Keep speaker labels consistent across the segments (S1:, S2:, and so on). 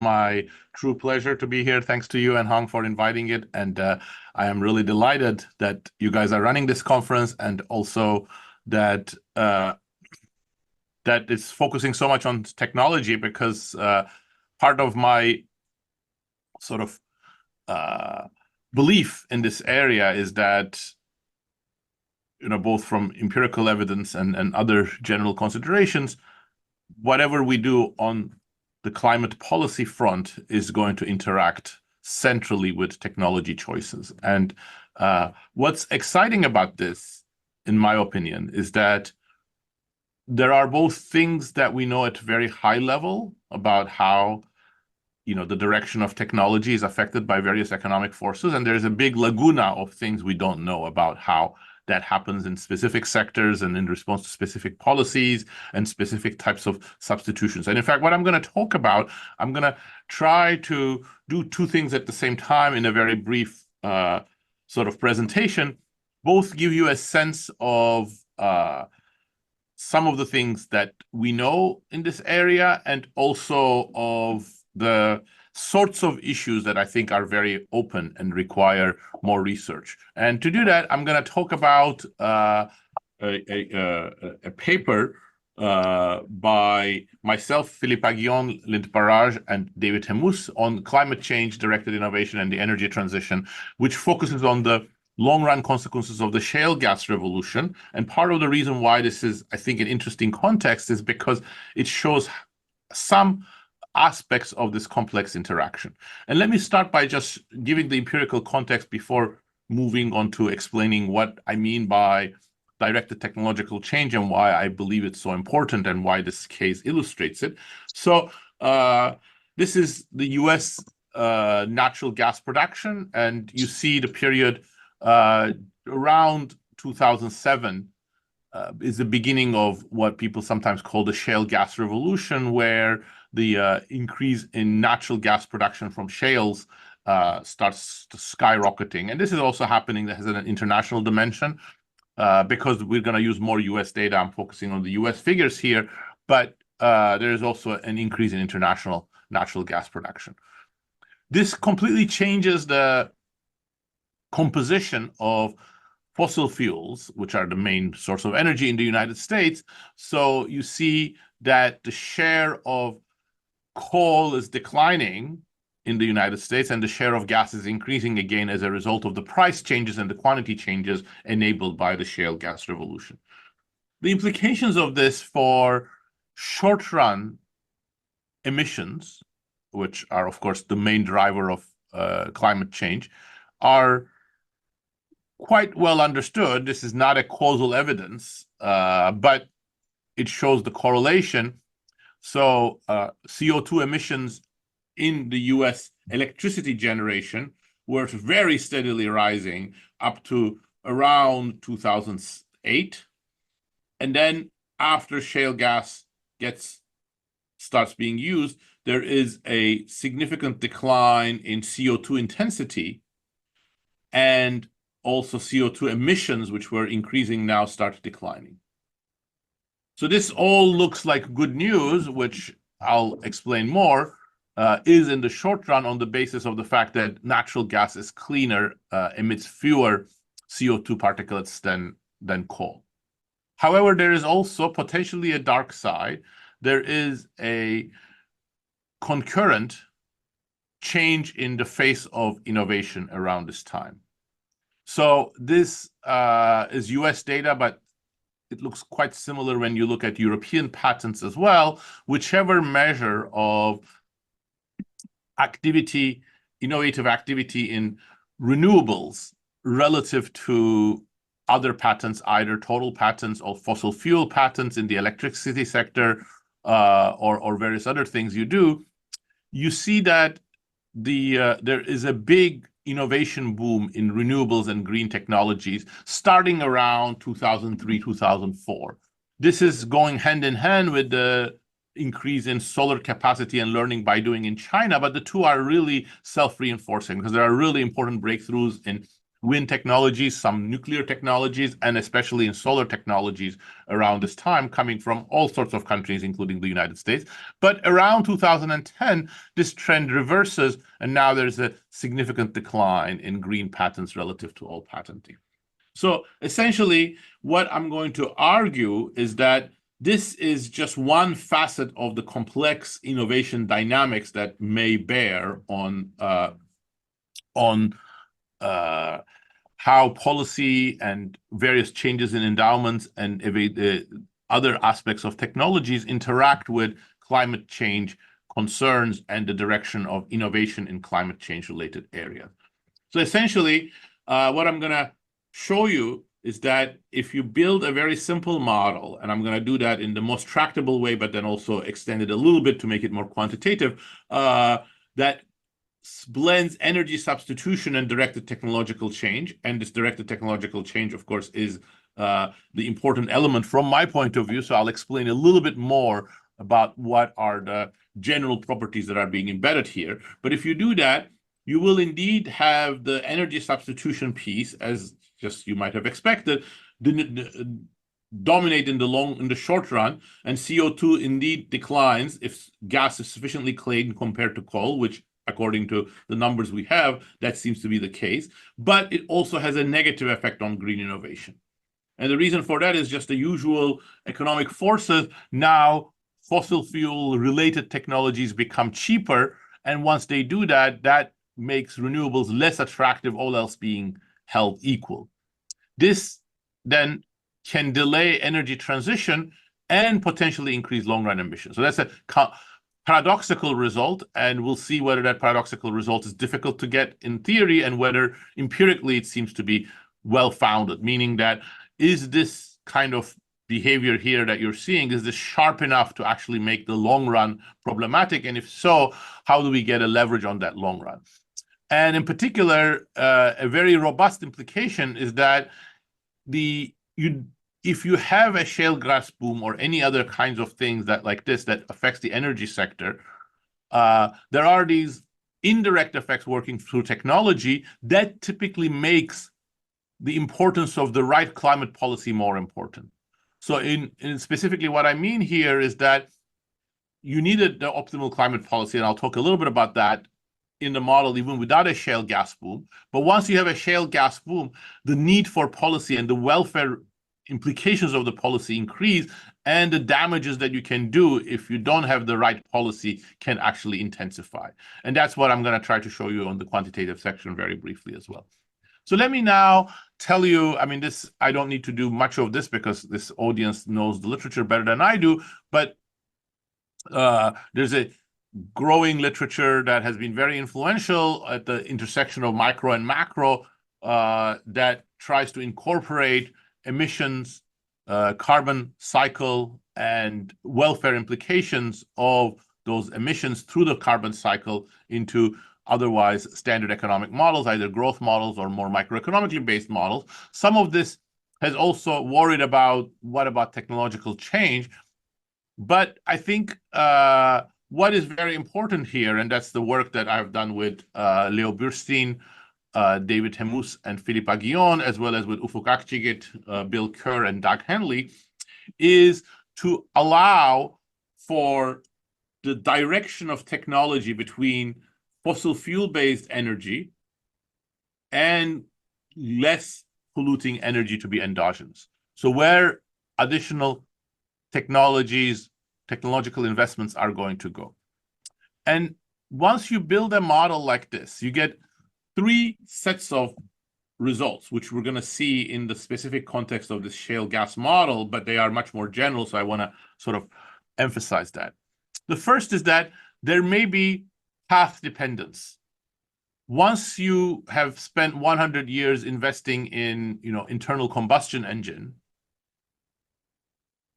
S1: My true pleasure to be here. Thanks to you and Hong for inviting it. And I am really delighted that you guys are running this conference and also that that it's focusing so much on technology because part of my sort of belief in this area is that, both from empirical evidence and other general considerations, whatever we do on the climate policy front is going to interact centrally with technology choices. And what's exciting about this, in my opinion, is that there are both things that we know at very high level about how the direction of technology is affected by various economic forces, and there's a big laguna of things we don't know about how that happens in specific sectors and in response to specific policies and specific types of substitutions. And in fact, what I'm going to talk about, I'm going to try to do two things at the same time in a very brief sort of presentation, both give you a sense of some of the things that we know in this area and also of the sorts of issues that I think are very open and require more research. And to do that, I'm going to talk about a paper by myself, Philippe Aguillon, Lind Barrage, and David Hemus on climate change-directed innovation and the energy transition, which focuses on the long-run consequences of the shale gas revolution. And part of the reason why this is, I think, an interesting context is because it shows some aspects of this complex interaction. And let me start by just giving the empirical context before moving on to explaining what I mean by directed technological change and why I believe it's so important and why this case illustrates it. So this is the US natural gas production, and you see the period around 2007 is the beginning of what people sometimes call the shale gas revolution, where the increase in natural gas production from shales starts skyrocketing. And this is also happening that has an international dimension because we're going to use more US data. I'm focusing on the US figures here, but there is also an increase in international natural gas production. This completely changes the composition of fossil fuels, which are the main source of energy in the United States. So you see that the share of coal is declining in the United States, and the share of gas is increasing again as a result of the price changes and the quantity changes enabled by the shale gas revolution. The implications of this for short-run emissions, which are, of course, the main driver of climate change, are quite well understood. This is not a causal evidence, but it shows the correlation. So CO2 emissions in the US electricity generation were very steadily rising up to around 2008. And then after shale gas starts being used, there is a significant decline in CO2 intensity, and also CO2 emissions, which were increasing, now start declining. So this all looks like good news, which I'll explain more, is in the short run on the basis of the fact that natural gas is cleaner, emits fewer CO2 particulates than coal. However, there is also potentially a dark side. There is a concurrent change in the face of innovation around this time. So this is US data, but it looks quite similar when you look at European patents as well. Whichever measure of activity, innovative activity in renewables relative to other patents, either total patents or fossil fuel patents in the electricity sector or various other things you do, you see that there is a big innovation boom in renewables and green technologies starting around 2003, 2004. This is going hand in hand with the increase in solar capacity and learning by doing in China, but the two are really self-reinforcing because there are really important breakthroughs in wind technologies, some nuclear technologies, and especially in solar technologies around this time, coming from all sorts of countries, including the United States. But around 2010, this trend reverses, and now there's a significant decline in green patents relative to all patenting. So essentially, what I'm going to argue is that this is just one facet of the complex innovation dynamics that may bear on how policy and various changes in endowments and other aspects of technologies interact with climate change concerns and the direction of innovation in climate change related areas. So essentially, what I'm going to show you is that if you build a very simple model, and I'm going to do that in the most tractable way, but then also extend it a little bit to make it more quantitative, that blends energy substitution and directed technological change. And this directed technological change, of course, is the important element from my point of view. So I'll explain a little bit more about what are the general properties that are being embedded here. But if you do that, you will indeed have the energy substitution piece, as just you might have expected, dominate in the short run, and CO2 indeed declines if gas is sufficiently clean compared to coal, which according to the numbers we have, that seems to be the case. But it also has a negative effect on green innovation. And the reason for that is just the usual economic forces. Now, fossil fuel related technologies become cheaper. And once they do that, that makes renewables less attractive, all else being held equal. This then can delay energy transition and potentially increase long-run emissions. So that's a paradoxical result, and we'll see whether that paradoxical result is difficult to get in theory and whether empirically it seems to be well-founded, meaning that is this kind of behavior here that you're seeing, is this sharp enough to actually make the long run problematic? And if so, how do we get a leverage on that long run? And in particular, a very robust implication is that if you have a shale gas boom or any other kinds of things that like this that affects the energy sector, there are these indirect effects working through technology that typically makes the importance of the right climate policy more important. So in specifically what I mean here is that you needed the optimal climate policy, and I'll talk a little bit about that in the model even without a shale gas boom. But once you have a shale gas boom, the need for policy and the welfare implications of the policy increase, and the damages that you can do if you don't have the right policy can actually intensify. And that's what I'm going to try to show you on the quantitative section very briefly as well. So let me now tell you, I mean, I don't need to do much of this because this audience knows the literature better than I do, but there's a growing literature that has been very influential at the intersection of micro and macro that tries to incorporate emissions, carbon cycle, and welfare implications of those emissions through the carbon cycle into otherwise standard economic models, either growth models or more microeconomically based models. Some of this has also worried about what about technological change. But I think what is very important here, and that's the work that I've done with Leo Burstein, David Hemus, and Philippe Aguillon, as well as with Ufuk Akçigit, Bill Kerr, and Doug Henley, is to allow for the direction of technology between fossil fuel-based energy and less polluting energy to be endogenous. So where additional technological investments are going to go. And once you build a model like this, you get three sets of results, which we're going to see in the specific context of this shale gas model, but they are much more general, so I want to sort of emphasize that. The first is that there may be path dependence. Once you have spent 100 years investing in, internal combustion engine,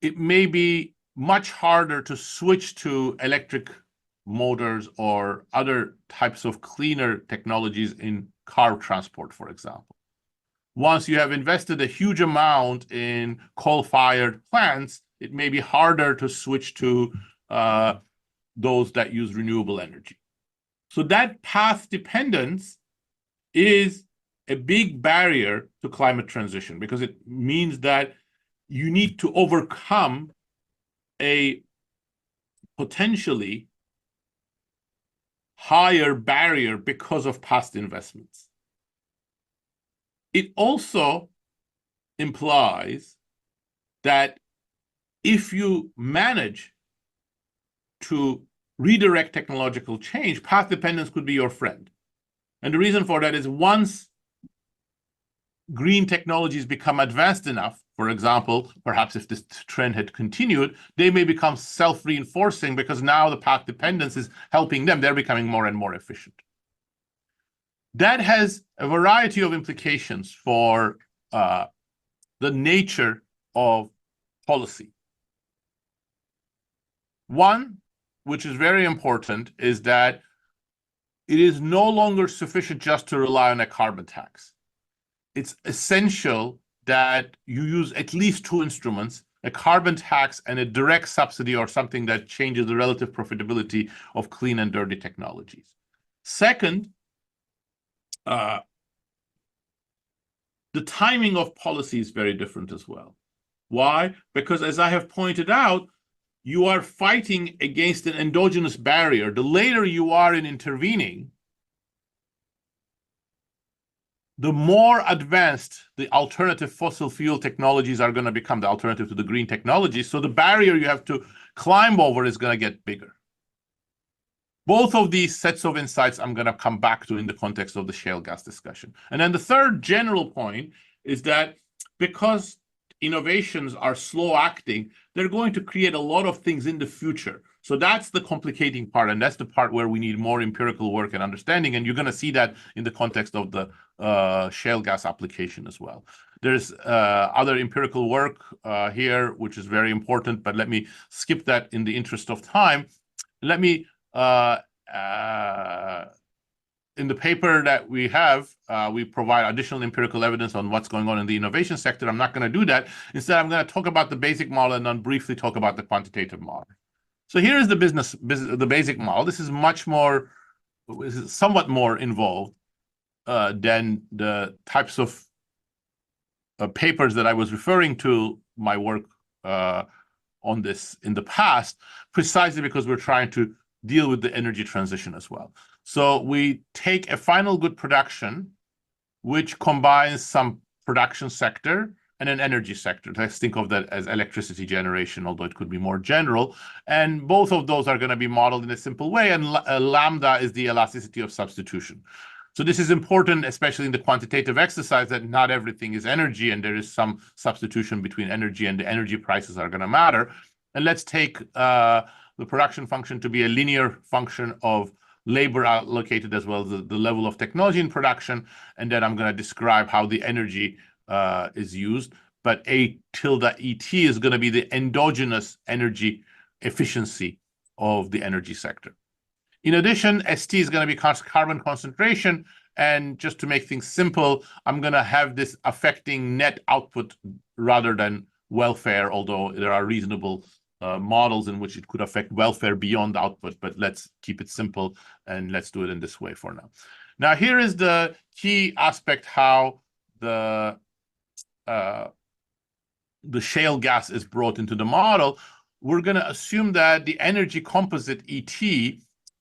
S1: it may be much harder to switch to electric motors or other types of cleaner technologies in car transport, for example. Once you have invested a huge amount in coal-fired plants, it may be harder to switch to those that use renewable energy. So that path dependence is a big barrier to climate transition because it means that you need to overcome a potentially higher barrier because of past investments. It also implies that if you manage to redirect technological change, path dependence could be your friend. And the reason for that is once green technologies become advanced enough, for example, perhaps if this trend had continued, they may become self-reinforcing because now the path dependence is helping them. They're becoming more and more efficient. That has a variety of implications for the nature of policy. One, which is very important, is that it is no longer sufficient just to rely on a carbon tax. It's essential that you use at least two instruments, a carbon tax and a direct subsidy or something that changes the relative profitability of clean and dirty technologies. Second, the timing of policy is very different as well. Why? Because as I have pointed out, you are fighting against an endogenous barrier. The later you are in intervening, the more advanced the alternative fossil fuel technologies are going to become, the alternative to the green technologies. So the barrier you have to climb over is going to get bigger. Both of these sets of insights I'm going to come back to in the context of the shale gas discussion. And then the third general point is that because innovations are slow acting, they're going to create a lot of things in the future. So that's the complicating part, and that's the part where we need more empirical work and understanding, and you're going to see that in the context of the shale gas application as well. There's other empirical work here, which is very important, but let me skip that in the interest of time. Let me in the paper that we have, we provide additional empirical evidence on what's going on in the innovation sector. I'm not going to do that. Instead, I'm going to talk about the basic model and then briefly talk about the quantitative model. So here is the the basic model. This is much more, somewhat more involved than the types of papers that I was referring to my work on this in the past, precisely because we're trying to deal with the energy transition as well. So we take a final good production, which combines some production sector and an energy sector. Let's think of that as electricity generation, although it could be more general. And both of those are going to be modeled in a simple way. And lambda is the elasticity of substitution. So this is important, especially in the quantitative exercise, that not everything is energy, and there is some substitution between energy, and the energy prices are going to matter. And let's take the production function to be a linear function of labor allocated as well as the level of technology in production. And then I'm going to describe how the energy is used. But A tilde ET is going to be the endogenous energy efficiency of the energy sector. In addition, ST is going to be carbon concentration. And just to make things simple, I'm going to have this affecting net output rather than welfare, although there are reasonable models in which it could affect welfare beyond output, but let's keep it simple and let's do it in this way for now. Now, here is the key aspect how the shale gas is brought into the model. We're going to assume that the energy composite ET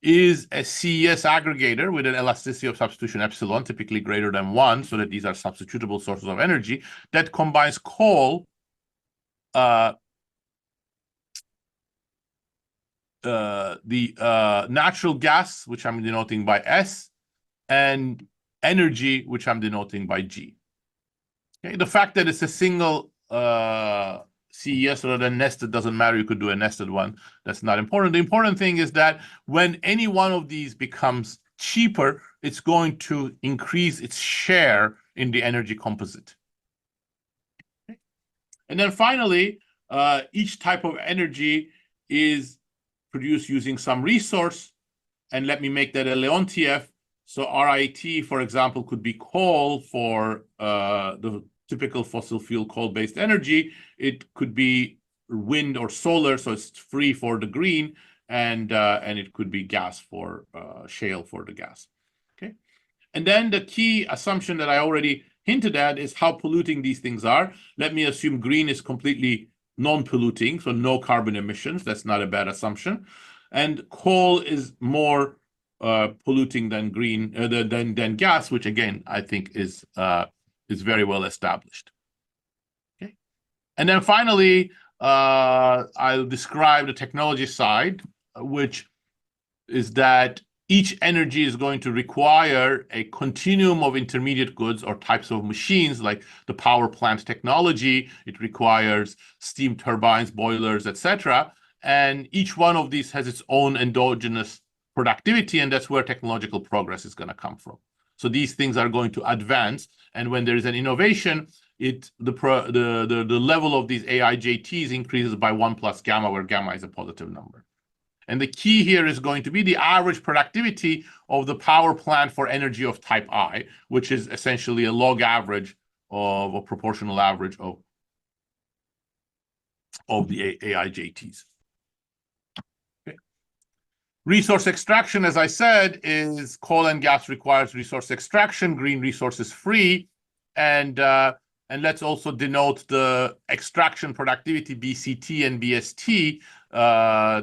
S1: is a CES aggregator with an elasticity of substitution epsilon, typically greater than 1, so that these are substitutable sources of energy, that combines coal, the natural gas, which I'm denoting by S, and energy, which I'm denoting by G. Okay? The fact that it's a single CES rather than nested doesn't matter. You could do a nested one. That's not important. The important thing is that when any one of these becomes cheaper, it's going to increase its share in the energy composite. Okay? And then finally, each type of energy is produced using some resource, and let me make that a Leontief. So RIT, for example, could be coal for the typical fossil fuel coal-based energy. It could be wind or solar, so it's free for the green, and it could be gas for shale for the gas. Okay, And then the key assumption that I already hinted at is how polluting these things are. Let me assume green is completely non-polluting, so no carbon emissions. That's not a bad assumption. And coal is more polluting than green than gas, which again I think is very well established. Okay, and then finally I'll describe the technology side, which is that each energy is going to require a continuum of intermediate goods or types of machines, like the power plant technology. It requires steam turbines, boilers, etc. And each one of these has its own endogenous productivity, and that's where technological progress is going to come from. So these things are going to advance, and when there is an innovation, the level of these AIJTs increases by 1 plus gamma, where gamma is a positive number. And the key here is going to be the average productivity of the power plant for energy of type I, which is essentially a log average of a proportional average of the AIJTs. Okay. Resource extraction, as I said, is coal and gas requires resource extraction. Green resource is free. And let's also denote the extraction productivity, BCT and BST,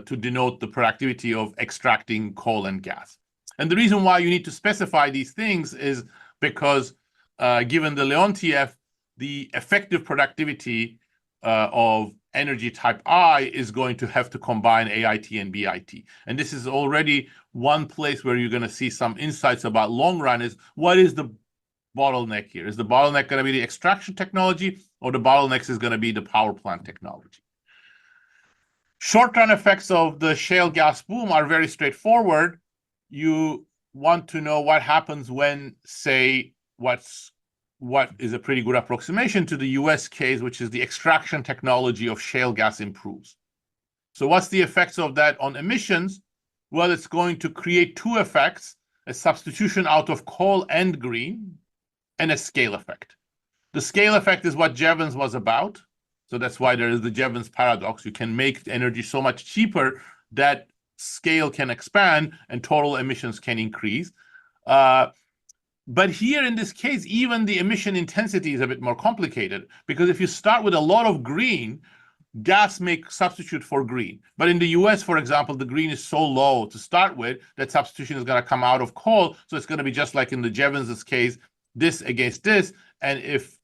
S1: to denote the productivity of extracting coal and gas. And the reason why you need to specify these things is because, given the Leontief, the effective productivity of energy type I is going to have to combine AIT and BIT. And this is already one place where you're going to see some insights about long run is what is the bottleneck here? Is the bottleneck going to be the extraction technology, or the bottleneck is going to be the power plant technology? Short-run effects of the shale gas boom are very straightforward. You want to know what happens when, say, what is a pretty good approximation to the US case, which is the extraction technology of shale gas improves. So what's the effects of that on emissions? Well, it's going to create two effects, a substitution out of coal and green, and a scale effect. The scale effect is what Jevons was about. So that's why there is the Jevons paradox. You can make energy so much cheaper that scale can expand and total emissions can increase. But here in this case, even the emission intensity is a bit more complicated, because if you start with a lot of green, gas may substitute for green. But in the US, for example, the green is so low to start with that substitution is going to come out of coal. So it's going to be just like in the Jevons' case, this against this. And if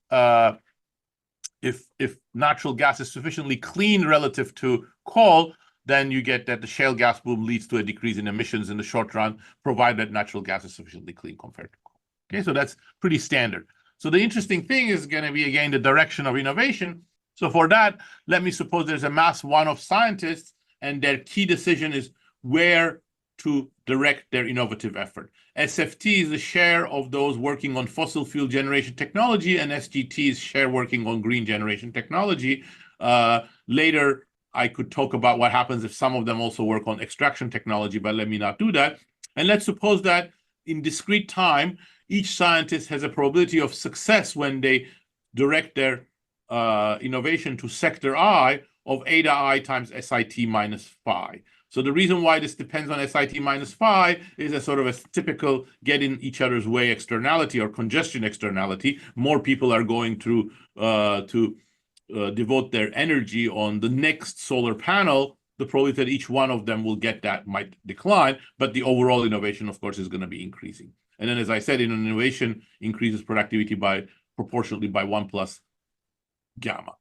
S1: natural gas is sufficiently clean relative to coal, then you get that the shale gas boom leads to a decrease in emissions in the short run, provided that natural gas is sufficiently clean compared to coal. Okay, so that's pretty standard. So the interesting thing is going to be, again, the direction of innovation. So for that, let me suppose there's a mass one of scientists, and their key decision is where to direct their innovative effort. SFT is the share of those working on fossil fuel generation technology, and SGT is share working on green generation technology. Later, I could talk about what happens if some of them also work on extraction technology, but let me not do that. And let's suppose that in discrete time, each scientist has a probability of success when they direct their innovation to sector I of eta I times SIT minus phi. So the reason why this depends on SIT minus phi is a sort of a typical get in each other's way externality or congestion externality. More people are going to devote their energy on the next solar panel. The probability that each one of them will get that might decline, but the overall innovation, of course, is going to be increasing. And then, as I said, innovation increases productivity by proportionally by 1 plus gamma.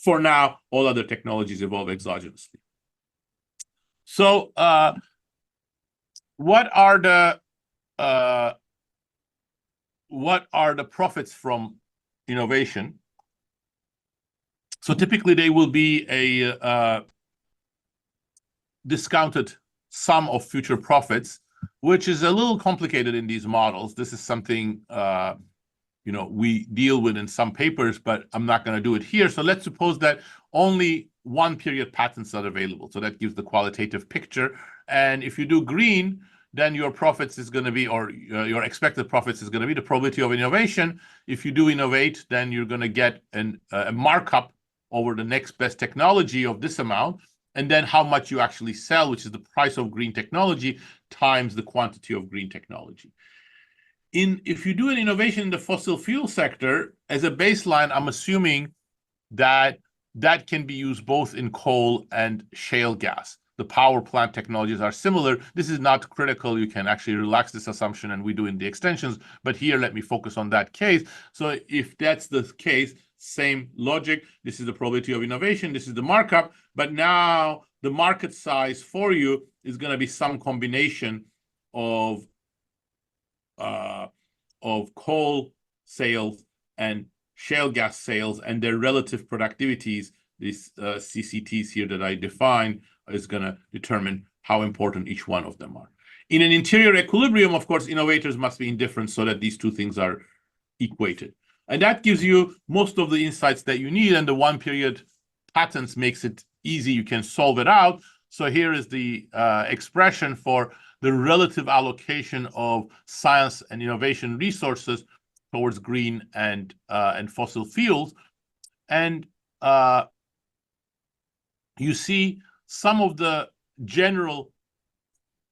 S1: For now, all other technologies evolve exogenously. So, what are the profits from innovation? So typically, they will be a discounted sum of future profits, which is a little complicated in these models. This is something we deal with in some papers, but I'm not going to do it here. So let's suppose that only one period patents are available. So that gives the qualitative picture. And if you do green, then your profits is going to be, or your expected profits is going to be the probability of innovation. If you do innovate, then you're going to get a markup over the next best technology of this amount. and then how much you actually sell, which is the price of green technology times the quantity of green technology. If you do an innovation in the fossil fuel sector, as a baseline, I'm assuming that that can be used both in coal and shale gas. The power plant technologies are similar. This is not critical. You can actually relax this assumption, and we do in the extensions. But here, let me focus on that case. So if that's the case, same logic. This is the probability of innovation. This is the markup. But now the market size for you is going to be some combination of coal sales and shale gas sales and their relative productivities. These CCTs here that I define is going to determine how important each one of them are. In an interior equilibrium, of course, innovators must be indifferent so that these two things are equated. And that gives you most of the insights that you need, and the one-period patterns makes it easy. You can solve it out. So here is the expression for the relative allocation of science and innovation resources towards green and fossil fuels. And you see some of the general,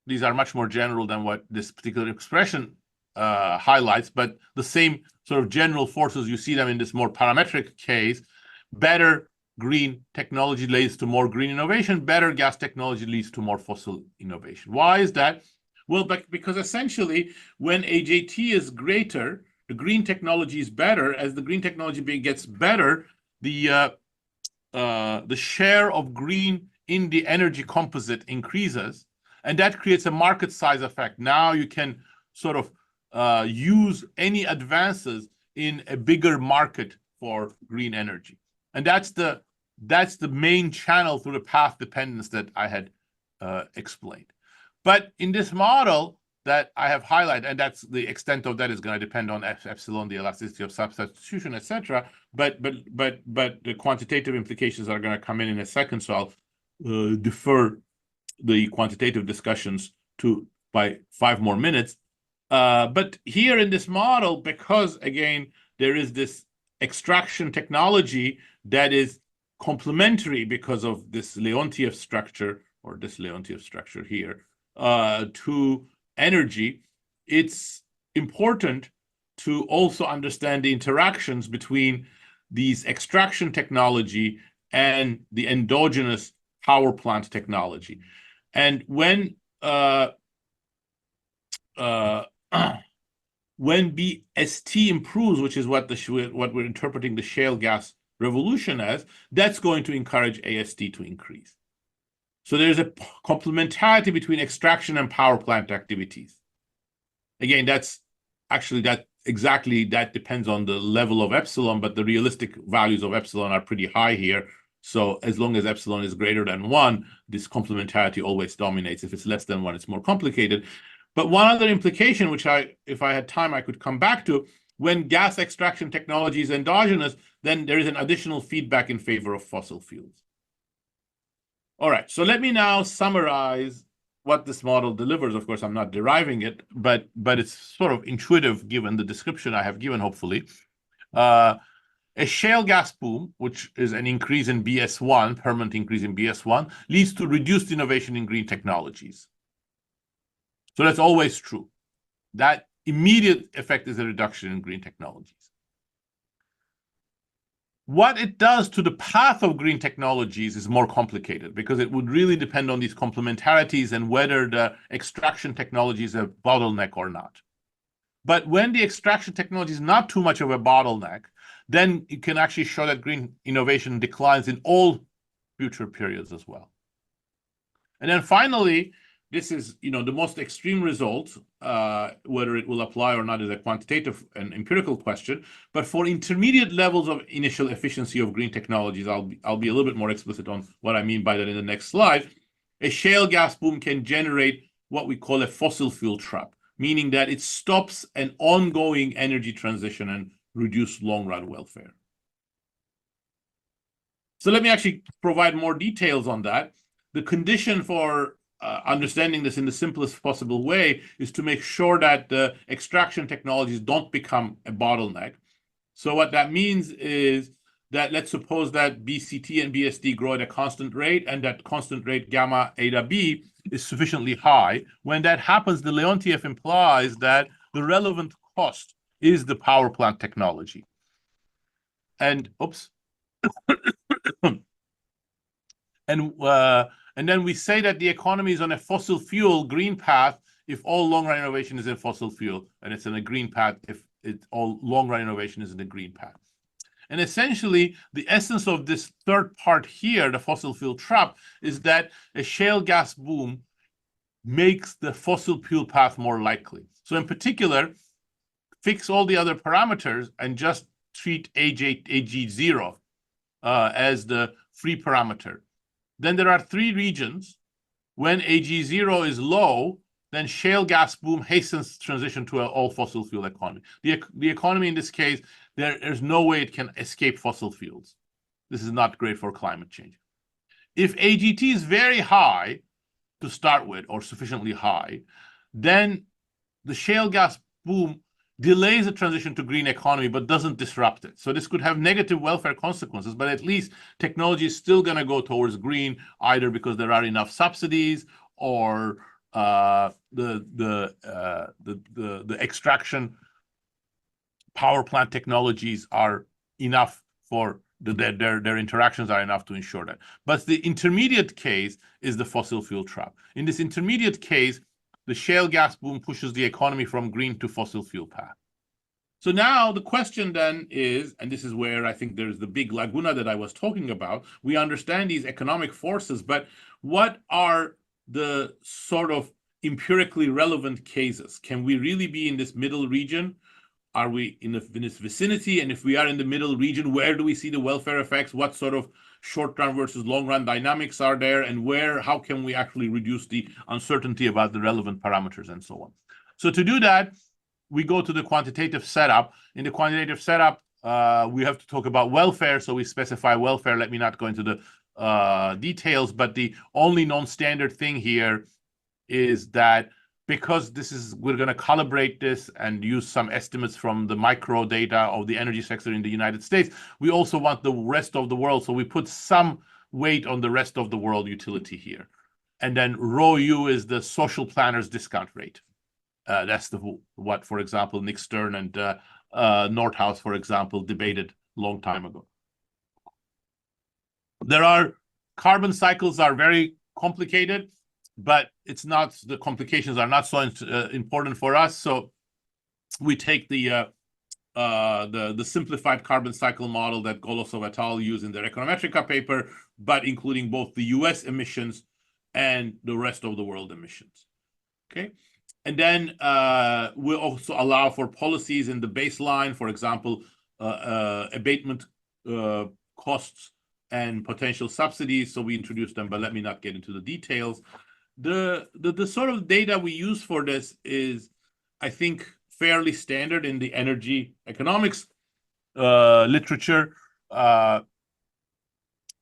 S1: these are much more general than what this particular expression highlights, but the same sort of general forces, you see them in this more parametric case. Better green technology leads to more green innovation. Better gas technology leads to more fossil innovation. Why is that? Well, because essentially, when AJT is greater, the green technology is better. As the green technology gets better, the share of green in the energy composite increases, and that creates a market size effect. Now you can sort of use any advances in a bigger market for green energy. And that's the main channel through the path dependence that I had explained. But in this model that I have highlighted, and that's the extent of that is going to depend on epsilon, the elasticity of substitution, etc. But the quantitative implications are going to come in a second, so I'll defer the quantitative discussions by 5 more minutes. But here in this model, because again there is this extraction technology that is complementary because of this Leontief structure, or this Leontief structure here, to energy, it's important to also understand the interactions between these extraction technology and the endogenous power plant technology. And when BST improves, which is what we're interpreting the shale gas revolution as, that's going to encourage AST to increase. So there's a complementarity between extraction and power plant activities. Again, that depends on the level of epsilon, but the realistic values of epsilon are pretty high here. So as long as epsilon is greater than 1, this complementarity always dominates. If it's less than 1, it's more complicated. But one other implication, which if I had time, I could come back to, when gas extraction technology is endogenous, then there is an additional feedback in favor of fossil fuels. All right, so let me now summarize what this model delivers. Of course, I'm not deriving it, but it's sort of intuitive given the description I have given, hopefully. A shale gas boom, which is an increase in BS1, permanent increase in BS1, leads to reduced innovation in green technologies. So that's always true. That immediate effect is a reduction in green technologies. What it does to the path of green technologies is more complicated, because it would really depend on these complementarities and whether the extraction technology is a bottleneck or not. But when the extraction technology is not too much of a bottleneck, then you can actually show that green innovation declines in all future periods as well. And then finally, this is, the most extreme result. Whether it will apply or not is a quantitative and empirical question. But for intermediate levels of initial efficiency of green technologies, I'll be a little bit more explicit on what I mean by that in the next slide. A shale gas boom can generate what we call a fossil fuel trap, meaning that it stops an ongoing energy transition and reduce long-run welfare. So let me actually provide more details on that. The condition for understanding this in the simplest possible way is to make sure that the extraction technologies don't become a bottleneck. So what that means is that let's suppose that BCT and BSD grow at a constant rate, and that constant rate gamma eta B is sufficiently high. When that happens, the Leontief implies that the relevant cost is the power plant technology. And and then we say that the economy is on a fossil fuel green path if all long-run innovation is in fossil fuel, and it's in a green path if all long-run innovation is in a green path. And essentially, the essence of this third part here, the fossil fuel trap, is that a shale gas boom makes the fossil fuel path more likely. So in particular, fix all the other parameters and just treat AG0 as the free parameter. Then there are three regions. When AG0 is low, then shale gas boom hastens transition to an all fossil fuel economy. The economy in this case, there's no way it can escape fossil fuels. This is not great for climate change. If AGT is very high to start with, or sufficiently high, then the shale gas boom delays the transition to green economy, but doesn't disrupt it. So this could have negative welfare consequences, but at least technology is still going to go towards green, either because there are enough subsidies or the extraction power plant technologies are enough for their interactions are enough to ensure that. But the intermediate case is the fossil fuel trap. In this intermediate case, the shale gas boom pushes the economy from green to fossil fuel path. So now the question then is, and this is where I think there's the big laguna that I was talking about, we understand these economic forces, but what are the sort of empirically relevant cases? Can we really be in this middle region? Are we in this vicinity? And if we are in the middle region, where do we see the welfare effects? What sort of short-run versus long-run dynamics are there? And how can we actually reduce the uncertainty about the relevant parameters and so on? So to do that, we go to the quantitative setup. In the quantitative setup, we have to talk about welfare. So we specify welfare. Let me not go into the details, but the only non-standard thing here is that because we're going to calibrate this and use some estimates from the micro data of the energy sector in the United States, we also want the rest of the world. So we put some weight on the rest of the world utility here. And then rho U is the social planners discount rate. That's what, for example, Nick Stern and Nordhaus, for example, debated a long time ago. Carbon cycles are very complicated, but the complications are not so important for us. So we take the simplified carbon cycle model that Golosov et al. Use in their Econometrica paper, but including both the US emissions and the rest of the world emissions. Okay. And then we'll also allow for policies in the baseline, for example, abatement costs and potential subsidies. So we introduced them, but let me not get into the details. The sort of data we use for this is, I think, fairly standard in the energy economics literature.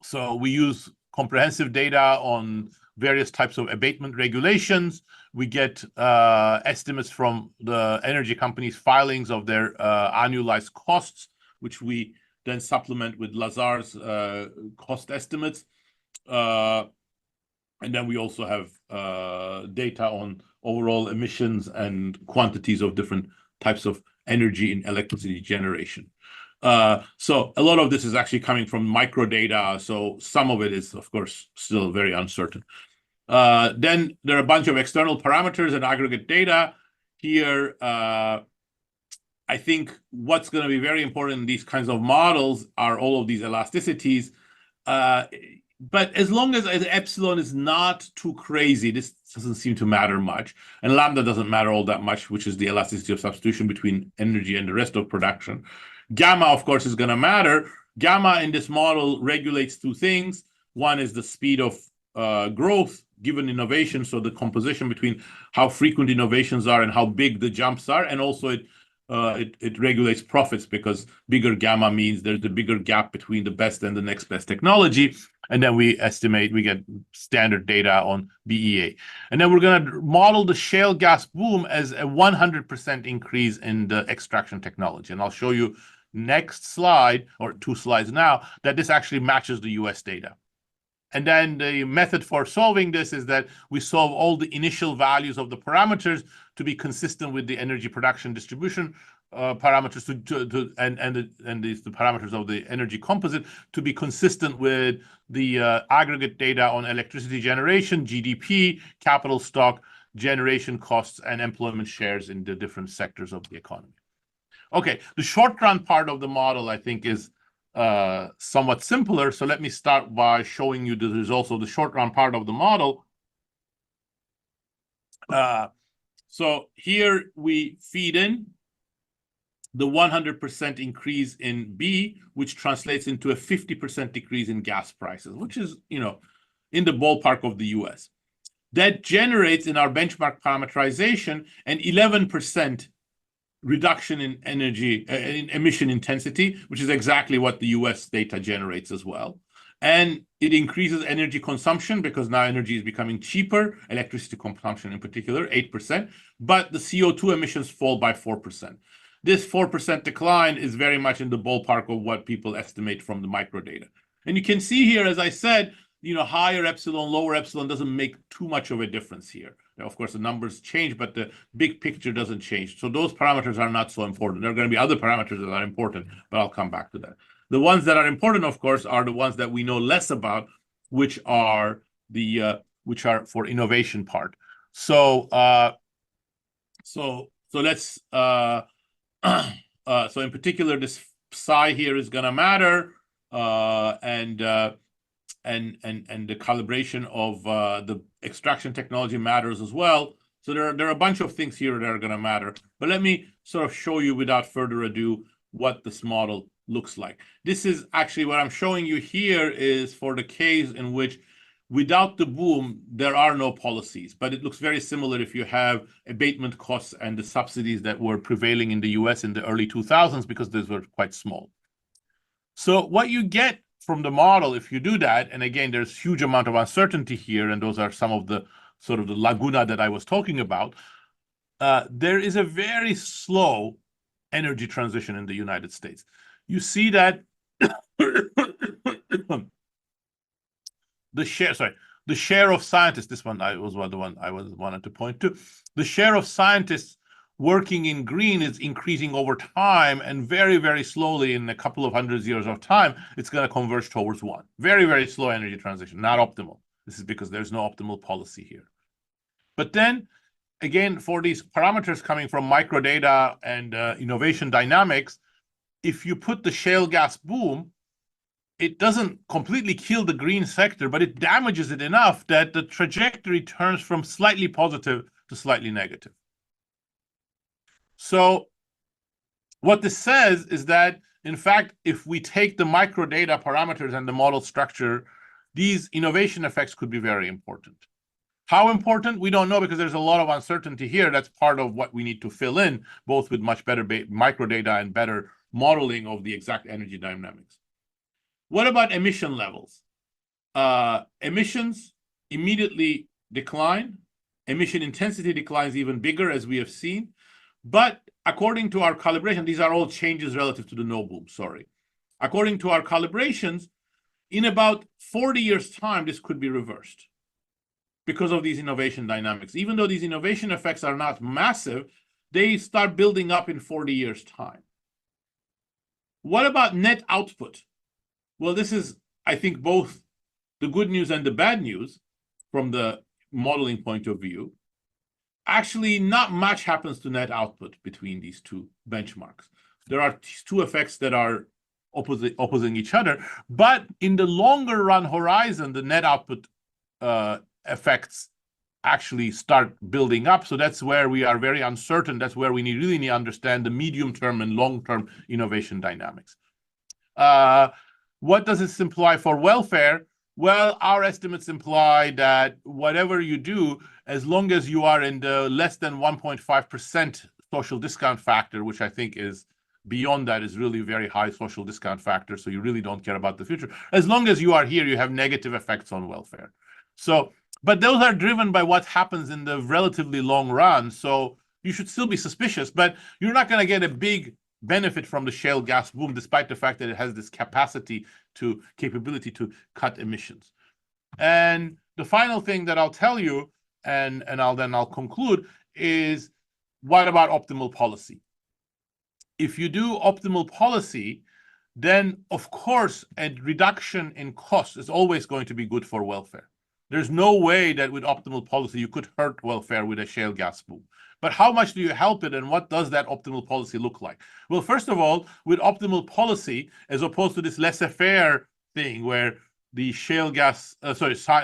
S1: So we use comprehensive data on various types of abatement regulations. We get estimates from the energy companies' filings of their annualized costs, which we then supplement with Lazar's cost estimates. And then we also have data on overall emissions and quantities of different types of energy in electricity generation. So a lot of this is actually coming from micro data. So some of it is, of course, still very uncertain. Then there are a bunch of external parameters and aggregate data. Here, I think what's going to be very important in these kinds of models are all of these elasticities. But as long as epsilon is not too crazy, this doesn't seem to matter much. And lambda doesn't matter all that much, which is the elasticity of substitution between energy and the rest of production. Gamma, of course, is going to matter. Gamma in this model regulates two things. One is the speed of growth given innovation, so the composition between how frequent innovations are and how big the jumps are, and also it regulates profits, because bigger gamma means there's a bigger gap between the best and the next best technology. And then we get standard data on BEA. And then we're going to model the shale gas boom as a 100% increase in the extraction technology. And I'll show you next slide, or 2 slides now, that this actually matches the US data. And then the method for solving this is that we solve all the initial values of the parameters to be consistent with the energy production distribution parameters and the parameters of the energy composite to be consistent with the aggregate data on electricity generation, GDP, capital stock, generation costs, and employment shares in the different sectors of the economy. Okay, the short run part of the model, I think, is somewhat simpler. So let me start by showing you the results of the short run part of the model. So here we feed in the 100% increase in B, which translates into a 50% decrease in gas prices, which is, you know, in the ballpark of the US. That generates in our benchmark parameterization an 11% reduction in energy in emission intensity, which is exactly what the US data generates as well. And it increases energy consumption because now energy is becoming cheaper, electricity consumption in particular, 8%, but the CO2 emissions fall by 4%. This 4% decline is very much in the ballpark of what people estimate from the micro data. And you can see here, as I said, you know, higher epsilon, lower epsilon doesn't make too much of a difference here. Now, of course, the numbers change, but the big picture doesn't change. So those parameters are not so important. There are going to be other parameters that are important, but I'll come back to that. The ones that are important, of course, are the ones that we know less about, which are the which are for innovation part. So so let's so in particular, this psi here is going to matter, and the calibration of the extraction technology matters as well. So there are a bunch of things here that are going to matter. But let me sort of show you without further ado what this model looks like. This is actually what I'm showing you here is for the case in which without the boom, there are no policies. But it looks very similar if you have abatement costs and the subsidies that were prevailing in the US in the early 2000s, because those were quite small. So what you get from the model, if you do that, and again, there's huge amount of uncertainty here, and those are some of the sort of the laguna that I was talking about, there is a very slow energy transition in the United States. You see that the share of scientists, this one was the one I wanted to point to, the share of scientists working in green is increasing over time, and very, very slowly in a couple of hundreds years of time, it's going to converge towards 1. Very, very slow energy transition, not optimal. This is because there's no optimal policy here. But then, again, for these parameters coming from microdata and innovation dynamics, if you put the shale gas boom, it doesn't completely kill the green sector, but it damages it enough that the trajectory turns from slightly positive to slightly negative. So what this says is that, in fact, if we take the microdata parameters and the model structure, these innovation effects could be very important. How important? We don't know, because there's a lot of uncertainty here. That's part of what we need to fill in, both with much better microdata and better modeling of the exact energy dynamics. What about emission levels? Emissions immediately decline. Emission intensity declines even bigger, as we have seen. But according to our calibration, these are all changes relative to the no boom, sorry. According to our calibrations, in about 40 years' time, this could be reversed because of these innovation dynamics. Even though these innovation effects are not massive, they start building up in 40 years' time. What about net output? Well, this is, I think, both the good news and the bad news from the modeling point of view. Actually, not much happens to net output between these two benchmarks. There are two effects that are opposing each other, but in the longer run horizon, the net output effects actually start building up. So that's where we are very uncertain. That's where we really need to understand the medium-term and long-term innovation dynamics. What does this imply for welfare? Well, our estimates imply that whatever you do, as long as you are in the less than 1.5% social discount factor, which I think is beyond that, is really very high social discount factor, so you really don't care about the future. As long as you are here, you have negative effects on welfare. So, but those are driven by what happens in the relatively long run. So you should still be suspicious, but you're not going to get a big benefit from the shale gas boom, despite the fact that it has this capability to cut emissions. And the final thing that I'll tell you, and I'll conclude, is what about optimal policy? If you do optimal policy, then of course a reduction in cost is always going to be good for welfare. There's no way that with optimal policy you could hurt welfare with a shale gas boom. But how much do you help it, and what does that optimal policy look like? Well, first of all, with optimal policy, as opposed to this laissez-faire thing where the shale gas,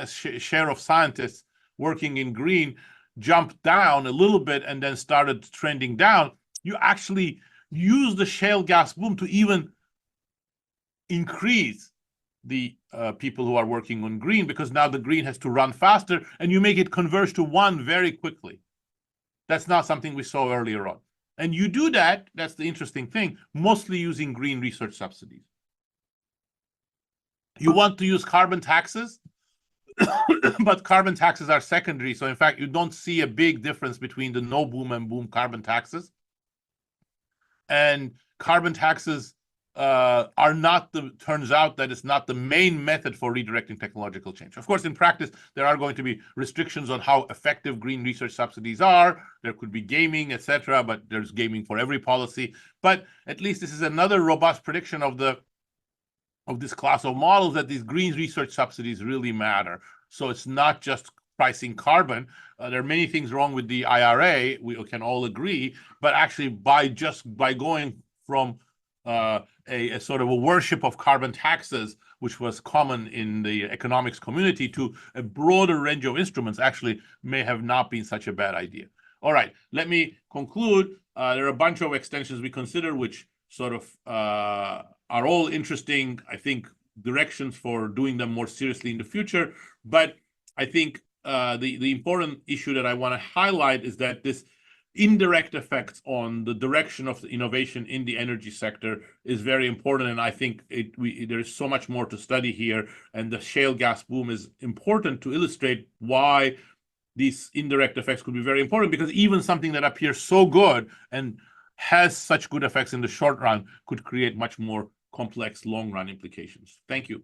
S1: share of scientists working in green jumped down a little bit and then started trending down, you actually use the shale gas boom to even increase the people who are working on green, because now the green has to run faster, and you make it converge to one very quickly. That's not something we saw earlier on. And you do that, that's the interesting thing, mostly using green research subsidies. You want to use carbon taxes, but carbon taxes are secondary. So in fact, you don't see a big difference between the no boom and boom carbon taxes. And carbon taxes are not turns out that it's not the main method for redirecting technological change. Of course, in practice, there are going to be restrictions on how effective green research subsidies are. There could be gaming, etc., but there's gaming for every policy. But at least this is another robust prediction of this class of models, that these green research subsidies really matter. So it's not just pricing carbon. There are many things wrong with the IRA, we can all agree, but actually by going from a sort of a worship of carbon taxes, which was common in the economics community, to a broader range of instruments, actually may have not been such a bad idea. All right, let me conclude. There are a bunch of extensions we consider, which sort of are all interesting, I think, directions for doing them more seriously in the future. But I think the important issue that I want to highlight is that this indirect effects on the direction of the innovation in the energy sector is very important, and I think there is so much more to study here, and the shale gas boom is important to illustrate why these indirect effects could be very important, because even something that appears so good and has such good effects in the short run could create much more complex long-run implications. Thank you.